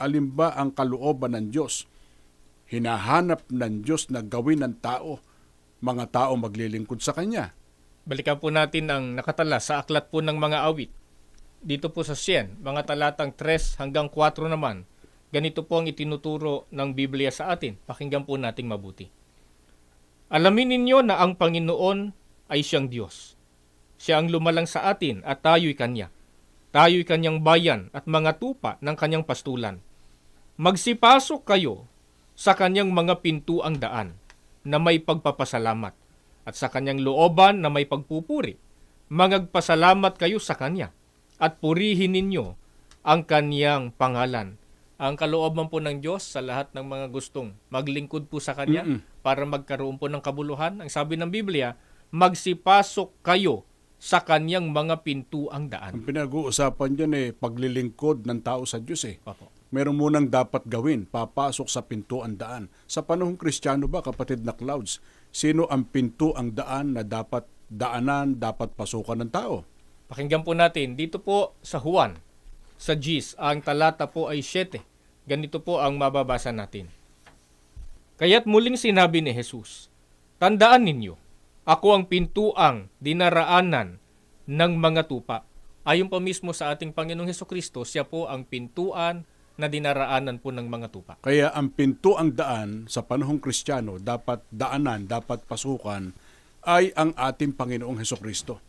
Alin ba ang kalooban ng Diyos? Hinahanap ng Diyos na gawin ng tao, mga tao maglilingkod sa Kanya. Balikan po natin ang nakatala sa aklat po ng mga awit. Dito po sa 100, mga talatang 3 hanggang 4 naman, ganito po ang itinuturo ng Biblia sa atin. Pakinggan po nating mabuti. Alamin ninyo na ang Panginoon ay siyang Diyos. Siya ang lumalang sa atin at tayo'y Kanya. Tayo'y Kanyang bayan at mga tupa ng Kanyang pastulan. Magsipasok kayo sa Kanyang mga pintuang daan na may pagpapasalamat at sa Kanyang looban na may pagpupuri. Magpasalamat kayo sa Kanya at purihin ninyo ang Kanyang pangalan. Ang kalooban po ng Diyos sa lahat ng mga gustong maglingkod po sa Kanya para magkaroon po ng kabuluhan. Ang sabi ng Biblia, magsipasok kayo sa Kanyang mga pintuang daan. Ang pinag-uusapan dyan paglilingkod ng tao sa Diyos Opo. Meron munang dapat gawin, papasok sa pintuang daan. Sa panahong Kristiyano ba, kapatid na Clouds, sino ang pintuang daan na dapat daanan, dapat pasukan ng tao? Pakinggan po natin, dito po sa Juan, sa Gis, ang talata po ay 7. Ganito po ang mababasa natin. Kaya't muling sinabi ni Jesus, tandaan ninyo, ako ang pintuang dinaraanan ng mga tupa. Ayon pa mismo sa ating Panginoong Hesukristo, siya po ang pintuan na dinaraanan po ng mga tupa. Kaya ang pintuang daan sa panahong Kristiyano dapat daanan, dapat pasukan ay ang ating Panginoong Hesukristo.